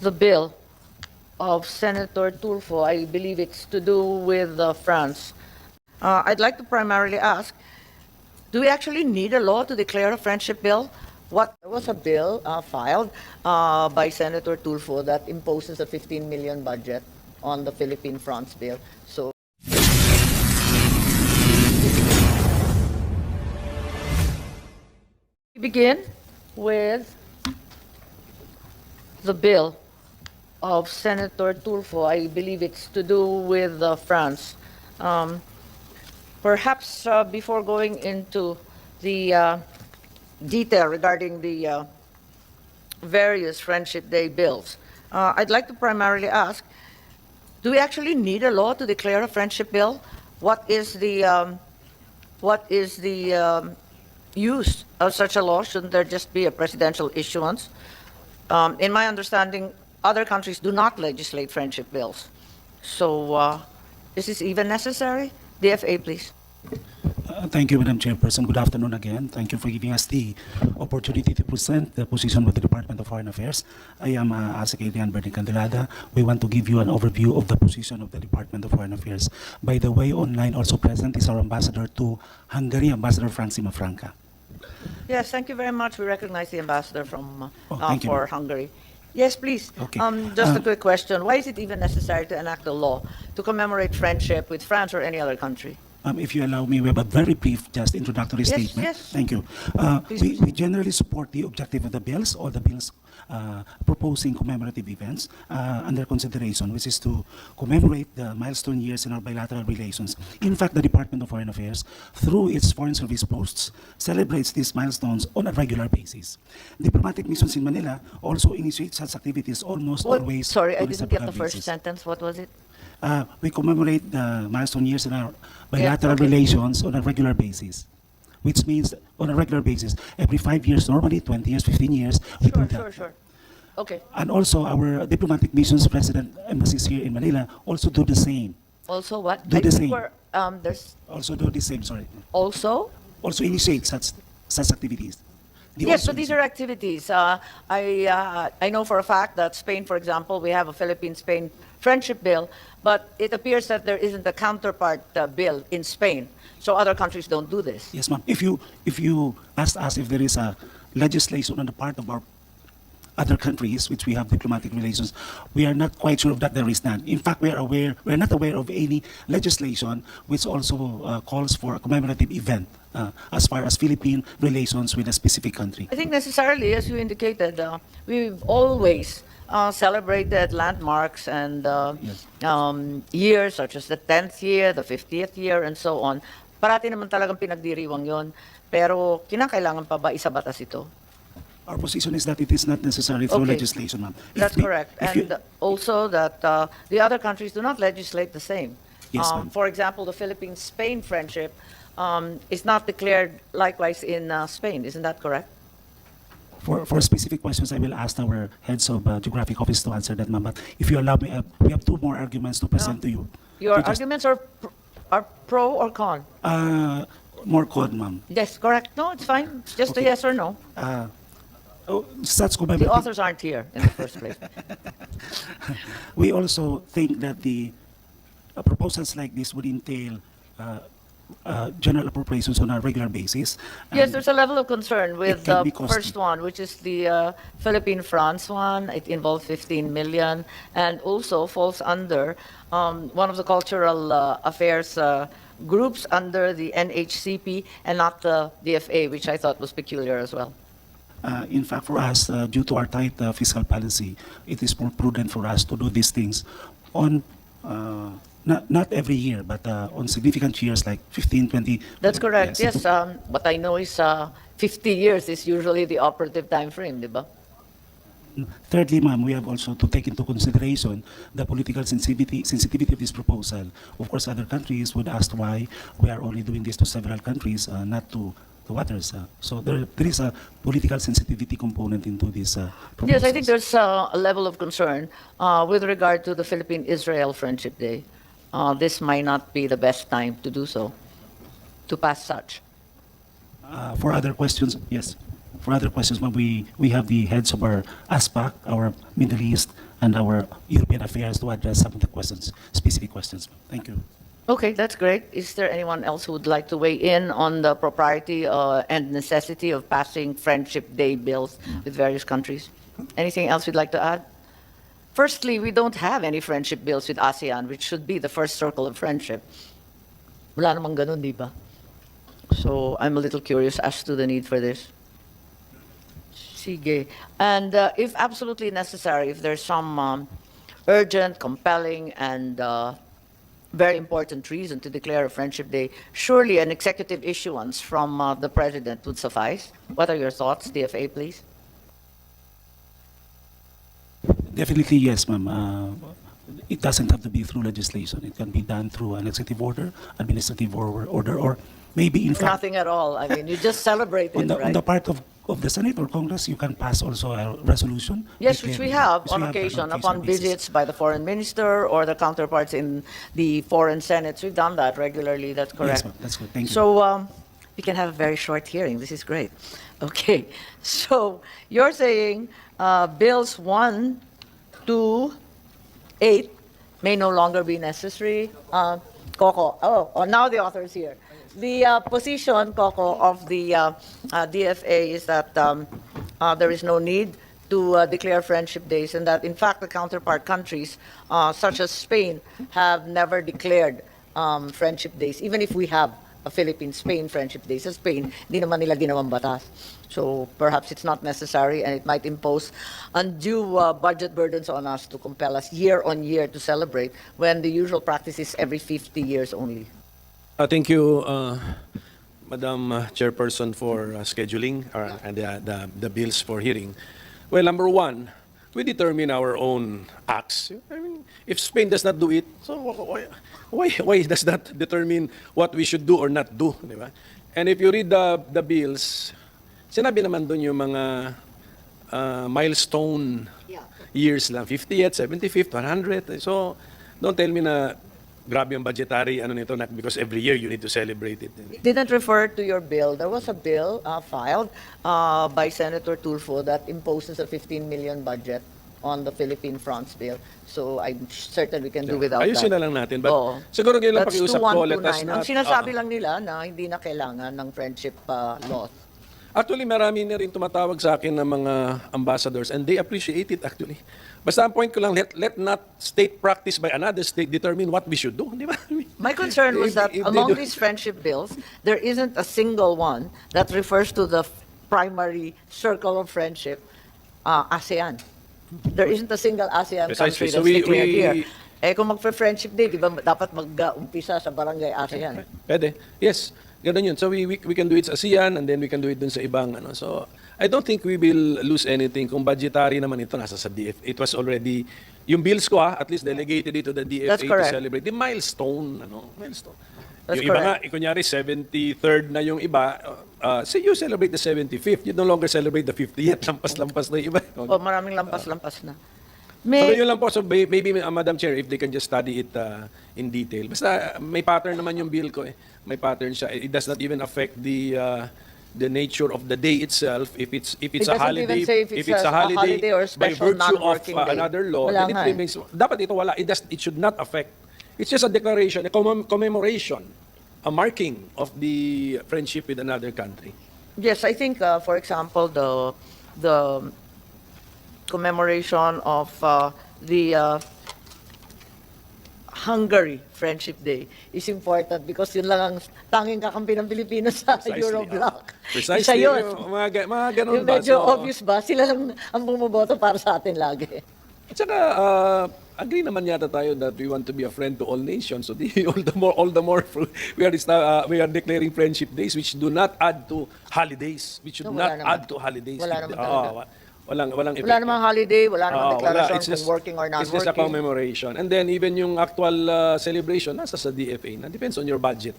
the bill of Senator Tulfo. I believe it's to do with France. I'd like to primarily ask, do we actually need a law to declare a friendship bill? What was a bill filed by Senator Tulfo that imposes a 15 million budget on the Philippine-France bill? So we begin with the bill of Senator Tulfo. I believe it's to do with France. Perhaps before going into the detail regarding the various Friendship Day bills, I'd like to primarily ask, do we actually need a law to declare a friendship bill? What is the use of such a law? Shouldn't there just be a presidential issuance? In my understanding, other countries do not legislate friendship bills. So is this even necessary? DFA, please. Thank you, Madam Chairperson. Good afternoon again. Thank you for giving us the opportunity to present the position of the Department of Foreign Affairs. I am Asik Adrian Bernie Candelada. We want to give you an overview of the position of the Department of Foreign Affairs. By the way, online also present is our ambassador to Hungary, Ambassador Frank Simafranca. Yes, thank you very much. We recognize the ambassador from thank you, for ma'am. Hungary. Yes, please. Okay. Just a quick question. Why is it even necessary to enact a law to commemorate friendship with France or any other country? If you allow me, we have a very brief, just introductory Yes, statement. yes. Thank you. Please. We generally support the objective of the bills, or the bills proposing commemorative events under consideration, which is to commemorate the milestone years in our bilateral relations. In fact, the Department of Foreign Affairs, through its Foreign Service posts, celebrates these milestones on a regular basis. Diplomatic missions in Manila also initiate such activities almost always Sorry, I on a didn't get the separate first basis. sentence. What was it? We commemorate the milestone years in our bilateral okay. relations on a regular basis, which means on a regular basis, every 5 years normally, 20 years, 15 years, we do that. Sure. Okay. And also our diplomatic missions, president embassies here in Manila also do the same. Also what? Do I the think same. there's Also do the same, sorry. also? Also initiate such activities. They Yes, also but these initiate. are activities. I know for a fact that Spain, for example, we have a Philippine-Spain friendship bill, but it appears that there isn't a counterpart bill in Spain. So other countries don't do this. Yes, ma'am. If you asked us if there is a legislation on the part of our other countries which we have diplomatic relations, we are not quite sure of that there is none. In fact, we are not aware of any legislation which also calls for a commemorative event as far as Philippine relations with a specific country. I think necessarily, as you indicated, we've always celebrated landmarks and Yes. years such as the 10th year, the 50th year, and so on. Parati naman talagang pinagdiriwang yon. Pero kinakailangan pa ba isa batas ito? Our position is that it is not necessary through Okay. legislation, ma'am. That's correct. If you- And also that the other countries do not legislate the same. Yes, ma'am. For example, the Philippines-Spain friendship is not declared likewise in Spain. Isn't that correct? For specific questions, I will ask our heads of geographic office to answer that, ma'am. But if you allow me, we have 2 more arguments to present to you. Your To just- arguments are pro or con? More code, ma'am. Yes, correct. No, it's fine. It's just Okay. a yes or no. Such The commemorative. authors aren't here in the first place. We also think that the proposals like this would entail general appropriations on a regular basis. Yes, And there's a level of concern with can the be costly. first one, which is the Philippine-France one. It involves 15 million and also falls under one of the cultural affairs groups under the NHCP and not the DFA, which I thought was peculiar as well. In fact, for us, due to our tight fiscal policy, it is more prudent for us to do these things on not every year, but on significant years like 15, 20. That's correct. Yes, what I know is 50 years is usually the operative time frame, di ba? Thirdly, ma'am, we have also to take into consideration the political sensitivity of this proposal. Of course, other countries would ask why we are only doing this to several countries, not to others. So there is a political sensitivity component into this proposal. Yes, I think there's a level of concern with regard to the Philippine-Israel Friendship Day. This might not be the best time to do so, to pass such. For other questions, yes. For other questions, ma'am, we have the heads of our ASPAC, our Middle East and our European affairs to address some of the questions, specific questions. Thank you. Okay, that's great. Is there anyone else who would like to weigh in on the propriety and necessity of passing Friendship Day bills with various countries? Anything else you'd like to add? Firstly, we don't have any friendship bills with ASEAN, which should be the first circle of friendship. Wala namang ganun, di ba? So I'm a little curious as to the need for this. Sige. And if absolutely necessary, if there's some urgent, compelling, and very important reason to declare a Friendship Day, surely an executive issuance from the President would suffice. What are your thoughts, DFA, please? Definitely yes, ma'am. It doesn't have to be through legislation. It can be done through an executive order, administrative order, or maybe in fact, Nothing at all. I mean, you just celebrate it, on right? the part of the Senate or Congress, you can pass also a resolution. Yes, which we declaring- have which on we have occasion on upon basis. visits by the foreign minister or the counterparts in the foreign senates. We've done that regularly. That's correct. Yes, ma'am. That's good. Thank you. So we can have a very short hearing. This is great. Okay. So you're saying bills 1 to 8 may no longer be necessary. Coco, now the author is here. The position, Coco, of the DFA is that there is no need to declare friendship days, and that in fact the counterpart countries, such as Spain, have never declared friendship days, even if we have a Philippine-Spain friendship day. Sa Spain, di naman nila ginawang batas. So perhaps it's not necessary, and it might impose undue budget burdens on us to compel us year on year to celebrate, when the usual practice is every 50 years only. Thank you, Madam Chairperson, for scheduling and the bills for hearing. Well, number one, we determine our own acts. I mean, if Spain does not do it, so why does that determine what we should do or not do? Di ba? And if you read the bills, sinabi naman doon yung mga milestone years lang, 50th, 75th, 100th. So, don't tell me na grabe yung budgetary ano nito, not because every year you need to celebrate it. Didn't refer to your bill. There was a bill filed by Senator Tulfo that imposes a 15 million budget on the Philippine-France bill. So I'm certain we can do without Ayusin that. na lang natin. But Oo. siguro yun lang That's pakiusap ko. Let 2129. us Ang not, sinasabi lang nila na hindi na kailangan ng friendship law. Actually, marami na rin tumatawag sa akin ng mga ambassadors and they appreciate it actually. Basta ang point ko lang, let not state practice by another state determine what we should do. Di ba? My concern was that If they among do- these friendship bills, there isn't a single one that refers to the primary circle of friendship, ASEAN. There isn't a single ASEAN country Precisely. that's So we- declared we- here. Eh kung magpa-friendship day, di ba dapat mag-umpisa sa barangay ASEAN? Pwede. Yes. Ganun yun. So we can do it sa ASEAN and then we can do it dun sa ibang ano. So I don't think we will lose anything kung budgetary naman ito nasa sa DF. It was already yung bills ko at least delegated it to the DFA That's to correct. celebrate the milestone milestone. That's Yung iba nga, correct. kunyari 73rd na yung iba, say you celebrate the 75th, you no longer celebrate the 50th. Lampas-lampas na yung iba. O maraming lampas-lampas na. So May, yun lang po. So maybe, Madam Chair, if they can just study it in detail. Basta may pattern naman yung bill ko eh. May pattern siya. It does not even affect the nature of the day itself. If it's It a doesn't holiday, even say if it's a a holiday or by special virtue of non-working day. another law, Wala then nga it eh. remains. Dapat ito wala. It should not affect. It's just a declaration, a commemoration, a marking of the friendship with another country. yes, I think, for example, the commemoration of the Hungary Friendship Day is important because yun lang ang tanging kakampi ng Pilipinas sa Precisely, Eurobloc. Precisely. Isa yun. Mga ganun Yung ba? medyo So, obvious ba? Sila lang ang bumoboto para sa atin lagi. At saka, agree naman yata tayo that we want to be a friend to all nations. So all the more we are declaring friendship days which do not add to holidays. Which should No, wala not naman. add to holidays. Wala naman talaga. Walang effect. Wala namang holiday, wala namang Wala. deklarasyon It's kung just- working or not It's just a working. commemoration. And then even yung actual celebration, nasa sa DFA na. Depends on your budget.